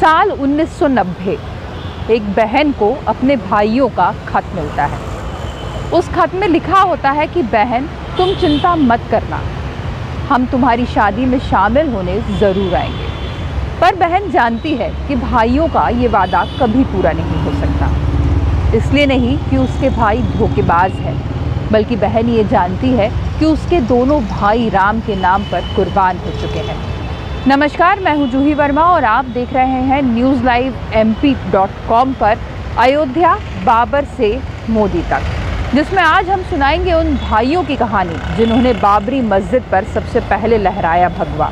साल 1990 एक बहन को अपने भाइयों का खत मिलता है। उस खत में लिखा होता है कि बहन, तुम चिंता मत करना, हम तुम्हारी शादी में शामिल होने ज़रूर आएंगे। पर बहन जानती है कि भाइयों का ये वादा कभी पूरा नहीं हो सकता। इसलिए नहीं कि उसके भाई धोखेबाज है, बल्कि बहन ये जानती है कि उसके दोनों भाई राम के नाम पर कुर्बान हो चुके हैं। नमस्कार, मैं हूं जूही वर्मा और आप देख रहे हैं newslive.mp.com पर अयोध्या बाबर से मोदी तक, जिसमें आज हम सुनाएंगे उन भाइयों की कहानी जिन्होंने बाबरी मस्जिद पर सबसे पहले लहराया भगवा।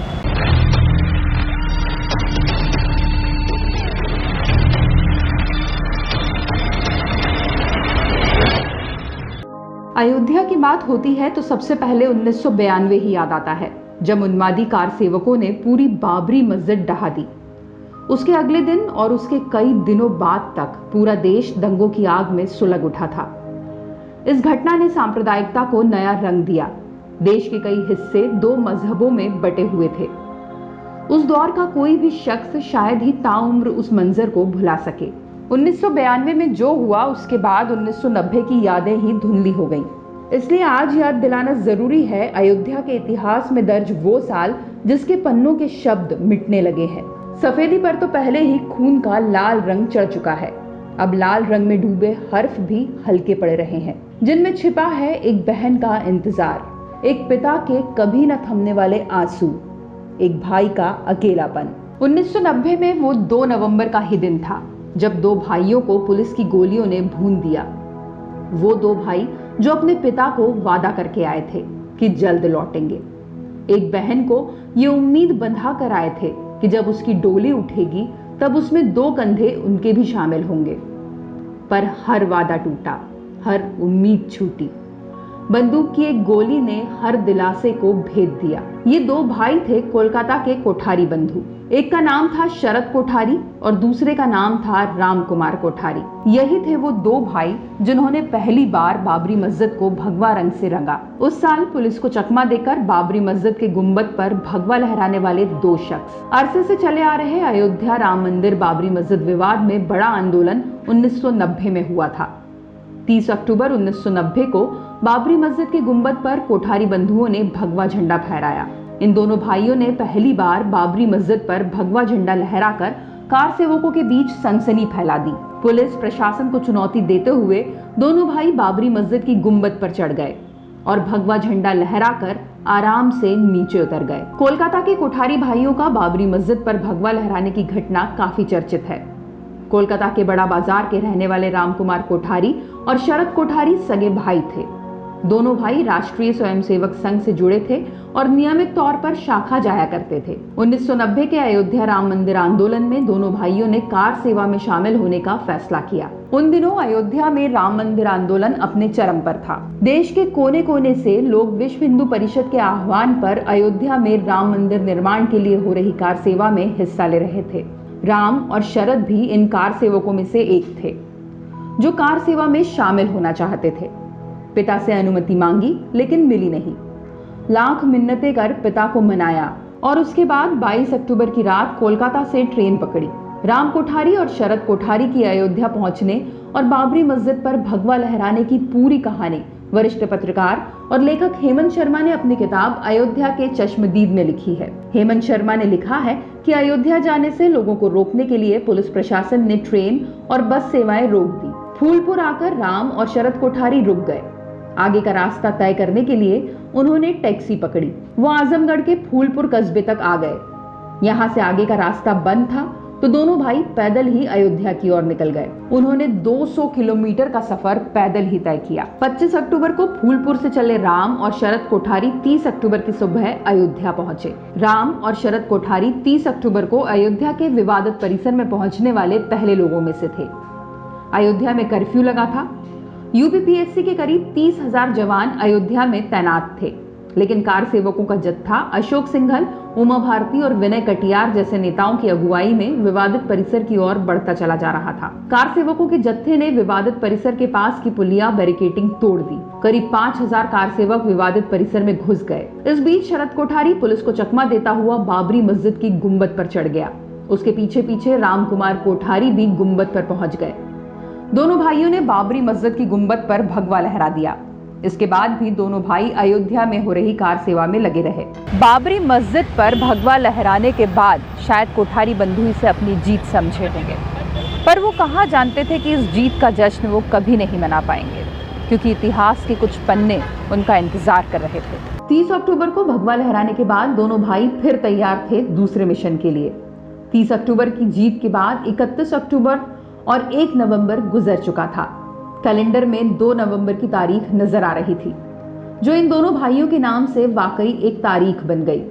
अयोध्या की बात होती है तो सबसे पहले 1992 ही याद आता है, जब उन्मादी कार सेवकों ने पूरी बाबरी मस्जिद ढहा दी। उसके अगले दिन और उसके कई दिनों बाद तक पूरा देश दंगों की आग में सुलग उठा था। इस घटना ने सांप्रदायिकता को नया रंग दिया। देश के कई हिस्से दो मजहबों में बटे हुए थे। उस दौर का कोई भी शख्स शायद ही ताउम्र उस मंजर को भुला सके। 1992 में जो हुआ उसके बाद 1990 की यादें ही धुंधली हो गईं। इसलिए आज याद दिलाना जरूरी है अयोध्या के इतिहास में दर्ज वो साल जिसके पन्नों के शब्द मिटने लगे हैं। सफेदी पर तो पहले ही खून का लाल रंग चढ़ चुका है। अब लाल रंग में डूबे हर्फ भी हल्के पड़ रहे हैं, जिनमें छिपा है एक बहन का इंतजार, एक पिता के कभी न थमने वाले आंसू, एक भाई का अकेलापन। 1990 में वो 2 नवंबर का ही दिन था जब दो भाइयों को पुलिस की गोलियों ने भून दिया। वो दो भाई जो अपने पिता को वादा करके आए थे कि जल्द लौटेंगे। एक बहन को ये उम्मीद बंधा कर आए थे कि जब उसकी डोली उठेगी तब उसमें 2 कंधे उनके भी शामिल होंगे। पर हर वादा टूटा, हर उम्मीद छूटी। बंदूक की एक गोली ने हर दिलासे को भेद दिया। ये 2 भाई थे कोलकाता के कोठारी बंधु। एक का नाम था शरद कोठारी और दूसरे का नाम था राम कुमार कोठारी। यही थे वो 2 भाई जिन्होंने पहली बार बाबरी मस्जिद को भगवा रंग से रंगा। उस साल पुलिस को चकमा देकर बाबरी मस्जिद के गुंबद पर भगवा लहराने वाले 2 शख्स। अरसे से चले आ रहे अयोध्या राम मंदिर बाबरी मस्जिद विवाद में बड़ा आंदोलन 1990 में हुआ था। 30 अक्टूबर 1990 को बाबरी मस्जिद के गुंबद पर कोठारी बंधुओं ने भगवा झंडा फहराया। इन दोनों भाइयों ने पहली बार बाबरी मस्जिद पर भगवा झंडा लहराकर कार सेवकों के बीच सनसनी फैला दी। पुलिस प्रशासन को चुनौती देते हुए दोनों भाई बाबरी मस्जिद की गुंबद पर चढ़ गए और भगवा झंडा लहराकर आराम से नीचे उतर गए। कोलकाता के कोठारी भाइयों का बाबरी मस्जिद पर भगवा लहराने की घटना काफी चर्चित है। कोलकाता के बड़ा बाजार के रहने वाले राम कुमार कोठारी और शरद कोठारी सगे भाई थे। दोनों भाई राष्ट्रीय स्वयंसेवक संघ से जुड़े थे और नियमित तौर पर शाखा जाया करते थे। 1990 के अयोध्या राम मंदिर आंदोलन में दोनों भाइयों ने कार सेवा में शामिल होने का फैसला किया। उन दिनों अयोध्या में राम मंदिर आंदोलन अपने चरम पर था। देश के कोने कोने से लोग विश्व हिंदू परिषद के आह्वान पर अयोध्या में राम मंदिर निर्माण के लिए हो रही कार सेवा में हिस्सा ले रहे थे। राम और शरद भी इन कार सेवकों में से एक थे जो कार सेवा में शामिल होना चाहते थे। पिता से अनुमति मांगी लेकिन मिली नहीं। लाख मिन्नतें कर पिता को मनाया और उसके बाद 22 अक्टूबर की रात कोलकाता से ट्रेन पकड़ी। राम कोठारी और शरद कोठारी की अयोध्या पहुंचने और बाबरी मस्जिद पर भगवा लहराने की पूरी कहानी वरिष्ठ पत्रकार और लेखक हेमंत शर्मा ने अपनी किताब अयोध्या के चश्मदीद में लिखी है। हेमंत शर्मा ने लिखा है कि अयोध्या जाने से लोगों को रोकने के लिए पुलिस प्रशासन ने ट्रेन और बस सेवाएं रोक दी। फूलपुर आकर राम और शरद कोठारी रुक गए। आगे का रास्ता तय करने के लिए उन्होंने टैक्सी पकड़ी। वो आजमगढ़ के फूलपुर कस्बे तक आ गए। यहाँ से आगे का रास्ता बंद था तो दोनों भाई पैदल ही अयोध्या की ओर निकल गए। उन्होंने 200 किलोमीटर का सफर पैदल ही तय किया। 25 अक्टूबर को फूलपुर से चले राम और शरद कोठारी 30 अक्टूबर की सुबह अयोध्या पहुंचे। राम और शरद कोठारी 30 अक्टूबर को अयोध्या के विवादित परिसर में पहुंचने वाले पहले लोगों में से थे। अयोध्या में कर्फ्यू लगा था। यूपीपीएससी के करीब 30,000 जवान अयोध्या में तैनात थे, लेकिन कार सेवकों का जत्था अशोक सिंघल, उमा भारती और विनय कटियार जैसे नेताओं की अगुवाई में विवादित परिसर की ओर बढ़ता चला जा रहा था। कार सेवकों के जत्थे ने विवादित परिसर के पास की पुलिया बैरिकेडिंग तोड़ दी। करीब 5,000 कार सेवक विवादित परिसर में घुस गए। इस बीच शरद कोठारी पुलिस को चकमा देता हुआ बाबरी मस्जिद की गुंबद पर चढ़ गया। उसके पीछे पीछे रामकुमार कोठारी भी गुंबद पर पहुंच गए। दोनों भाइयों ने बाबरी मस्जिद की गुंबद पर भगवा लहरा दिया। इसके बाद भी दोनों भाई अयोध्या में हो रही कार सेवा में लगे रहे। बाबरी मस्जिद पर भगवा लहराने के बाद शायद कोठारी बंधु इसे अपनी जीत समझे होंगे, पर वो कहाँ जानते थे कि इस जीत का जश्न वो कभी नहीं मना पाएंगे, क्योंकि इतिहास के कुछ पन्ने उनका इंतजार कर रहे थे। 30 अक्टूबर को भगवा लहराने के बाद दोनों भाई फिर तैयार थे दूसरे मिशन के लिए। 30 अक्टूबर की जीत के बाद 31 अक्टूबर और 1 नवंबर गुजर चुका था। कैलेंडर में 2 नवंबर की तारीख नजर आ रही थी, जो इन दोनों भाइयों के नाम से वाकई एक तारीख बन गई।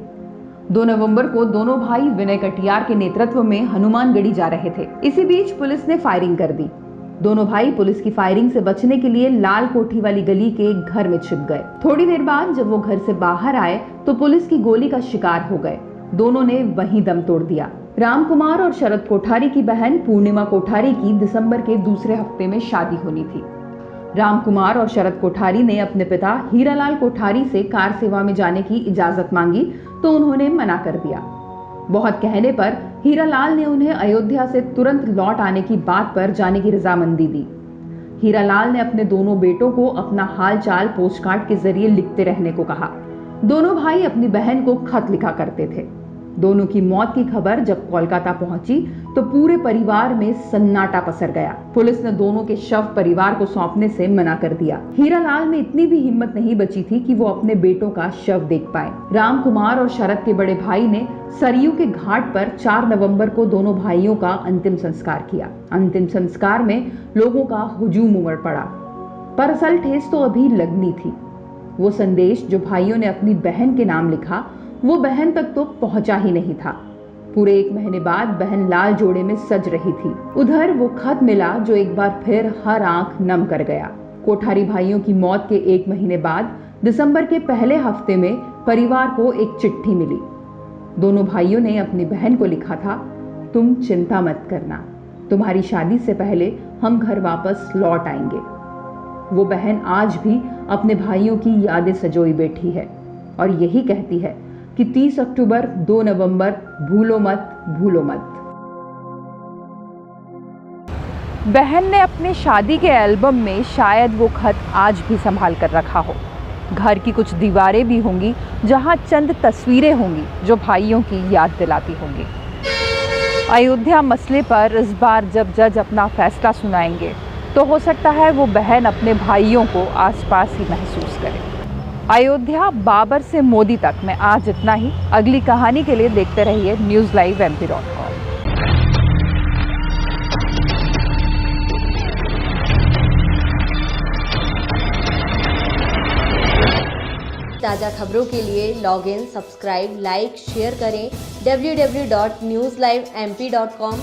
2 नवंबर को दोनों भाई विनय कटियार के नेतृत्व में हनुमानगढ़ी जा रहे थे। इसी बीच पुलिस ने फायरिंग कर दी। दोनों भाई पुलिस की फायरिंग से बचने के लिए लाल कोठी वाली गली के एक घर में छिप गए। थोड़ी देर बाद जब वो घर से बाहर आए तो पुलिस की गोली का शिकार हो गए। दोनों ने वहीं दम तोड़ दिया। रामकुमार और शरद कोठारी की बहन पूर्णिमा कोठारी की दिसंबर के दूसरे हफ्ते में शादी होनी थी। रामकुमार और शरद कोठारी ने अपने पिता हीरालाल कोठारी से कार सेवा में जाने की इजाजत मांगी तो उन्होंने मना कर दिया। बहुत कहने पर हीरालाल ने उन्हें अयोध्या से तुरंत लौट आने की बात पर जाने की रजामंदी दी। हीरालाल ने अपने दोनों बेटों को अपना हालचाल पोस्टकार्ड के जरिए लिखते रहने को कहा। दोनों भाई अपनी बहन को खत लिखा करते थे। दोनों की मौत की खबर जब कोलकाता पहुंची तो पूरे परिवार में सन्नाटा पसर गया। पुलिस ने दोनों के शव परिवार को सौंपने से मना कर दिया। हीरालाल में इतनी भी हिम्मत नहीं बची थी कि वो अपने बेटों का शव देख पाए। रामकुमार और शरद के बड़े भाई ने सरयू के घाट पर 4 नवंबर को दोनों भाइयों का अंतिम संस्कार किया। अंतिम संस्कार में लोगों का हुजूम उमड़ पड़ा, पर असल ठेस तो अभी लगनी थी। वो संदेश जो भाइयों ने अपनी बहन के नाम लिखा वो बहन तक तो पहुंचा ही नहीं था। पूरे 1 महीने बाद बहन लाल जोड़े में सज रही थी। उधर वो खत मिला जो एक बार फिर हर आंख नम कर गया। कोठारी भाइयों की मौत के 1 महीने बाद दिसंबर के पहले हफ्ते में परिवार को एक चिट्ठी मिली। दोनों भाइयों ने अपनी बहन को लिखा था, तुम चिंता मत करना, तुम्हारी शादी से पहले हम घर वापस लौट आएंगे। वो बहन आज भी अपने भाइयों की यादें सजोई बैठी है और यही कहती है कि 30 अक्टूबर 2 नवंबर भूलो मत, भूलो मत। बहन ने अपने शादी के एल्बम में शायद वो खत आज भी संभाल कर रखा हो। घर की कुछ दीवारें भी होंगी जहां चंद तस्वीरें होंगी जो भाइयों की याद दिलाती होंगी। अयोध्या मसले पर इस बार जब जज अपना फैसला सुनाएंगे तो हो सकता है वो बहन अपने भाइयों को आसपास ही महसूस करे। अयोध्या बाबर से मोदी तक में आज इतना ही। अगली कहानी के लिए देखते रहिए newslive.mp.com। ताज़ा खबरों के लिए log in, subscribe, like, share करें www.newslivemp.com।